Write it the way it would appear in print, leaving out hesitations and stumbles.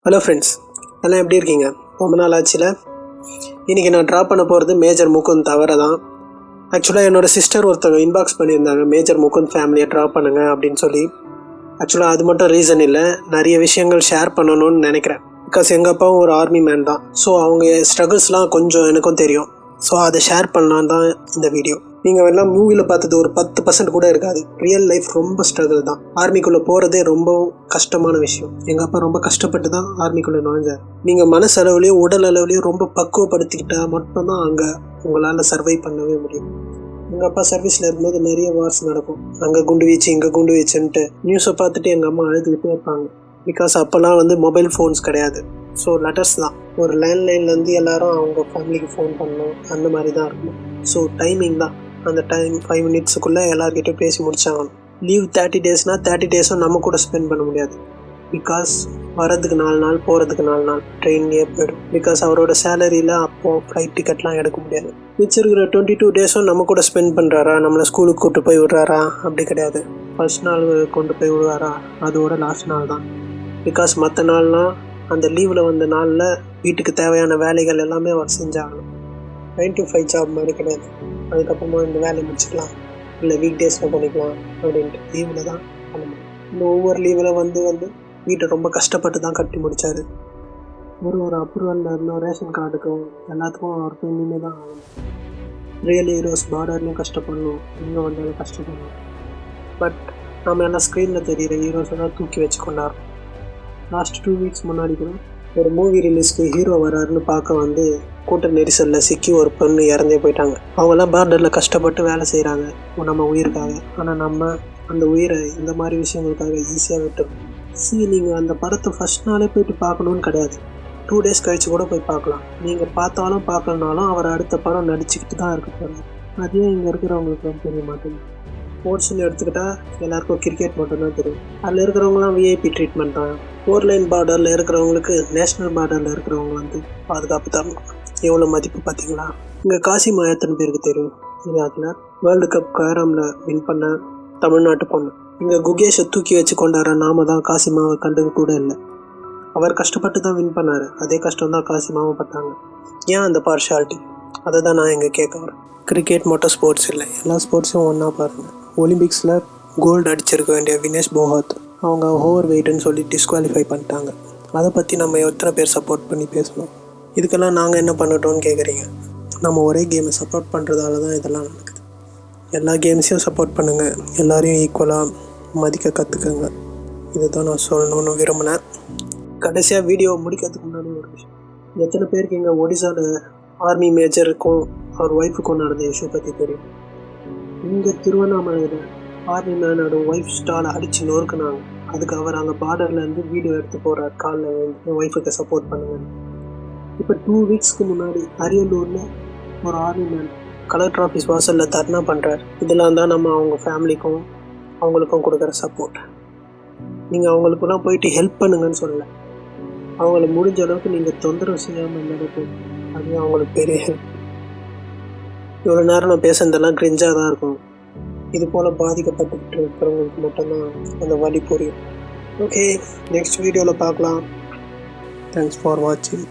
Hello friends, எல்லாம் எப்படி இருக்கீங்க? ரொம்ப நாள் ஆச்சுல. இன்றைக்கி நான் ட்ராப் பண்ண போகிறது மேஜர் முகுந்த் தவிர தான். ஆக்சுவலாக என்னோடய சிஸ்டர் ஒருத்தவங்க இன்பாக்ஸ் பண்ணியிருந்தாங்க, மேஜர் முகுந்த் ஃபேமிலியை ட்ராப் பண்ணுங்க அப்படின்னு சொல்லி. ஆக்சுவலாக அது மட்டும் ரீசன் இல்லை, நிறைய விஷயங்கள் ஷேர் பண்ணணும்னு நினைக்கிறேன். பிகாஸ் எங்கள் அப்பாவும் ஒரு ஆர்மி மேன் தான். ஸோ அவங்க ஸ்ட்ரகிள்ஸ்லாம் கொஞ்சம் எனக்கும் தெரியும். ஸோ அதை ஷேர் பண்ணலான்னு தான் இந்த வீடியோ. நீங்கள் எல்லாம் மூவியில் பார்த்தது ஒரு 10% கூட இருக்காது. ரியல் லைஃப் ரொம்ப ஸ்ட்ரகிள் தான். ஆர்மிக்குள்ளே போகிறதே ரொம்ப கஷ்டமான விஷயம். எங்கள் அப்பா ரொம்ப கஷ்டப்பட்டு தான் ஆர்மிக்குள்ளே நுழைஞ்சார். நீங்கள் மனசளவுலேயும் உடல் அளவுலேயும் ரொம்ப பக்குவப்படுத்திக்கிட்டால் மட்டும்தான் அங்கே உங்களால் சர்வை பண்ணவே முடியும். எங்கள் அப்பா சர்வீஸில் இருக்கும்போது நிறைய வார்ஸ் நடக்கும். அங்கே குண்டு வீச்சு, இங்கே குண்டு வீச்சுன்ட்டு நியூஸை பார்த்துட்டு எங்கள் அம்மா அழுதுகிட்டே இருப்பாங்க. பிகாஸ் அப்போல்லாம் மொபைல் ஃபோன்ஸ் கிடையாது. ஸோ லெட்டர்ஸ் தான். ஒரு லேண்ட்லைன்லேருந்து எல்லோரும் அவங்க ஃபேமிலிக்கு ஃபோன் பண்ணணும், அந்த மாதிரி தான் இருக்கும். ஸோ டைமிங் தான். அந்த டைம் 5 மினிட்ஸுக்குள்ளே எல்லாருக்கிட்டையும் பேசி முடிச்சாகணும். லீவ் 30 டேஸ்னால் 30 டேஸும் நம்ம கூட ஸ்பெண்ட் பண்ண முடியாது. பிகாஸ் வரதுக்கு 4 நாள், போகிறதுக்கு 4 நாள் ட்ரெயின்லேயே போய்டும். பிகாஸ் அவரோட சேலரியில் அப்போது ஃப்ளைட் டிக்கெட்லாம் எடுக்க முடியாது. மிச்சிருக்கிற 22 டேஸும் நம்ம கூட ஸ்பெண்ட் பண்ணுறாரா, நம்மளை ஸ்கூலுக்கு கூப்பிட்டு போய் விடுறாரா? அப்படி கிடையாது. ஃபர்ஸ்ட் நாள் கொண்டு போய் விடுவாரா, அதோட லாஸ்ட் நாள் தான். பிகாஸ் மற்ற நாள்னால் அந்த லீவில் வந்த நாளில் வீட்டுக்கு தேவையான வேலைகள் எல்லாமே அவர் செஞ்சாகணும். 9 to 5 ஜாப் மாதிரி கிடையாது. அதுக்கப்புறமா இந்த வேலையை முடிச்சுக்கலாம், இல்லை வீக் டேஸில் பண்ணிக்கலாம் அப்படின்ட்டு லீவில் தான் பண்ண முடியும். இந்த ஒவ்வொரு லீவில் வந்து வீட்டை ரொம்ப கஷ்டப்பட்டு தான் கட்டி முடித்தார். ஒரு அப்ரூவலில் இருந்தோம், ரேஷன் கார்டுக்கும் எல்லாத்துக்கும் அவர் போய் நின்று தான் ஆகணும். ரியல் ஹீரோஸ் பார்டர்லையும் கஷ்டப்படணும், இங்கே வந்தாலும் கஷ்டப்படணும். பட் நம்ம எல்லாம் ஸ்க்ரீனில் தெரிகிற ஹீரோஸை தான் தூக்கி வச்சு கொண்டாடுறோம். லாஸ்ட் 2 வீக்ஸ் முன்னாடி கூட ஒரு மூவி ரிலீஸ்க்கு ஹீரோ வராருன்னு பார்க்க கூட்ட நெரிசலில் சிக்கி ஒரு பொண்ணு இறந்தே போயிட்டாங்க. அவங்கெல்லாம் பார்டரில் கஷ்டப்பட்டு வேலை செய்கிறாங்க நம்ம உயிருக்காக. ஆனால் நம்ம அந்த உயிரை இந்த மாதிரி விஷயங்களுக்காக ஈஸியாக விட்டுருவோம். நீங்கள் அந்த படத்தை ஃபஸ்ட் நாளே போயிட்டு பார்க்கணுன்னு கிடையாது. 2 டேஸ் கழித்து கூட போய் பார்க்கலாம். நீங்கள் பார்த்தாலும் பார்க்கலனாலும் அவர் அடுத்த படம் நடிச்சுக்கிட்டு தான் இருக்க போகிறார். அதே இங்கே இருக்கிறவங்களுக்கு தெரிய மாட்டேங்குது. ஸ்போர்ட்ஸ்னு எடுத்துக்கிட்டால் எல்லாருக்கும் கிரிக்கெட் மட்டும்தான் தெரியும். அதில் இருக்கிறவங்களாம் விஐபி ட்ரீட்மெண்ட் தான். 4 லைன் பார்டரில் இருக்கிறவங்களுக்கு நேஷ்னல் பார்டரில் இருக்கிறவங்க பாதுகாப்பு தரணும். எவ்வளோ மதிப்பு பார்த்தீங்களா? இங்கே காசிமா எத்தனை பேருக்கு தெரியும்? அதில் வேர்ல்டு கப் கேரமில் வின் பண்ண தமிழ்நாட்டு பொண்ணு. இங்கே குகேஷை தூக்கி வச்சு கொண்டாடுற நாம தான் காசிமாவை கண்டுக்க கூட இல்லை. அவர் கஷ்டப்பட்டு தான் வின் பண்ணார். அதே கஷ்டம் தான் காசிமாவும் பட்டாங்க. ஏன் அந்த பார்ஷாலிட்டி? அதை தான் நான் இங்கே கேட்க வரேன். கிரிக்கெட் மட்டும் ஸ்போர்ட்ஸ் இல்லை, எல்லா ஸ்போர்ட்ஸும் ஒன்றா பாருங்கள். ஒலிம்பிக்ஸில் கோல்டு அடிச்சிருக்க வேண்டிய வினேஷ் போகாத் அவங்க ஓவர் வெயிட்டுன்னு சொல்லி டிஸ்குவாலிஃபை பண்ணிட்டாங்க. அதை பற்றி நம்ம எத்தனை பேர் சப்போர்ட் பண்ணி பேசணும்? இதுக்கெல்லாம் நாங்கள் என்ன பண்ணட்டோன்னு கேட்குறீங்க. நம்ம ஒரே கேமை சப்போர்ட் பண்ணுறதால தான் இதெல்லாம் நடக்குது. எல்லா கேம்ஸையும் சப்போர்ட் பண்ணுங்கள், எல்லோரையும் ஈக்குவலாக மதிக்க கற்றுக்குங்க. இதை தான் நான் சொல்லணும்னு விரும்பினேன். கடைசியாக வீடியோ முடிக்கிறதுக்கு முன்னாடி ஒரு விஷயம். எத்தனை பேருக்கு இங்கே ஒடிசாவில் ஆர்மி மேஜருக்கும் அவர் ஒய்ஃபுக்கும் நடந்த இஷ்யூ பற்றி தெரியும்? இங்கே திருவண்ணாமலையில் ஆர்மி மேனோட ஒய்ஃப் ஸ்டாலை அடித்து நொறுக்குனாங்க. அதுக்கு அவர் அங்கே பார்டர்லேருந்து வீடியோ எடுத்து போகிறார், காலில் என் ஒய்ஃபுக்கு சப்போர்ட் பண்ணுங்க. இப்போ 2 வீக்ஸ்க்கு முன்னாடி அரியலூரில் ஒரு ஆர்மி மேன் கலெக்டர் ஆஃபீஸ் வாசலில் தர்ணா பண்ணுறார். இதெல்லாம் தான் நம்ம அவங்க ஃபேமிலிக்கும் அவங்களுக்கும் கொடுக்குற சப்போர்ட். நீங்கள் அவங்களுக்குலாம் போயிட்டு ஹெல்ப் பண்ணுங்கன்னு சொல்லலை, அவங்கள முடிஞ்ச அளவுக்கு நீங்கள் தொந்தரவு செய்யாமல் நடக்கும். அது அவங்களுக்கு பெரிய ஹெல்ப். இவ்வளோ நேரம் நான் பேசுனதெல்லாம் கிரிஞ்சாக தான் இருக்கும். இது போல் பாதிக்கப்பட்டுக்கிட்டு இருக்கிறவங்களுக்கு மட்டும்தான் அந்த வலி புரியும். ஓகே, நெக்ஸ்ட் வீடியோவில் பார்க்கலாம். தேங்க்ஸ் ஃபார் வாட்சிங்.